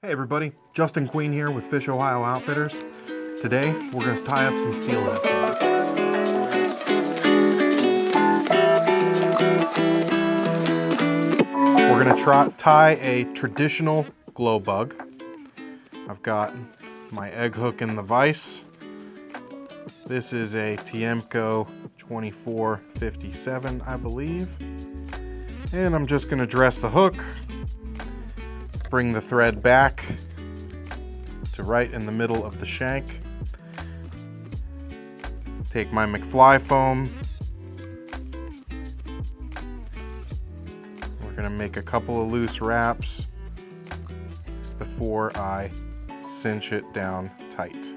Hey everybody, Justin Queen here with Fish Ohio Outfitters. Today we're going to tie up some steelhead flies. We're going to tie a traditional glow bug. I've got my egg hook in the vise. This is a Tiemco 2457, I believe. And I'm just going to dress the hook. Bring the thread back to right in the middle of the shank. Take my McFly foam. We're going to make a couple of loose wraps before I cinch it down tight.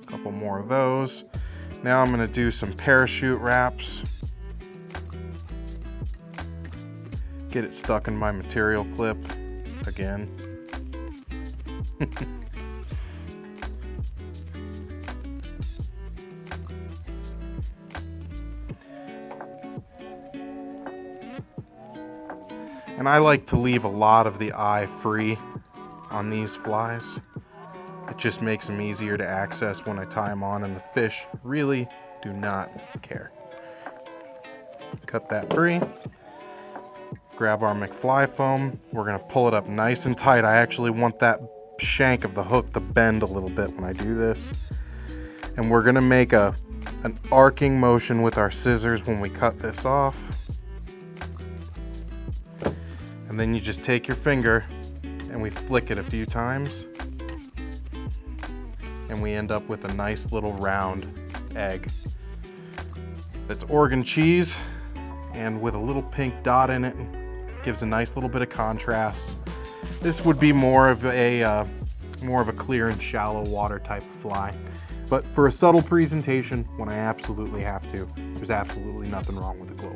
A couple more of those. Now I'm going to do some parachute wraps. Get it stuck in my material clip again. And I like to leave a lot of the eye free on these flies. It just makes them easier to access when I tie them on, and the fish really do not care. Cut that free. Grab our McFly foam. We're going to pull it up nice and tight. I actually want that shank of the hook to bend a little bit when I do this. And we're going to make an arcing motion with our scissors when we cut this off. And then you just take your finger and we flick it a few times. And we end up with a nice little round egg. That's Oregon cheese and with a little pink dot in it. Gives a nice little bit of contrast. This would be more of a clear and shallow water type of fly. But for a subtle presentation, when I absolutely have to, there's absolutely nothing wrong with the glow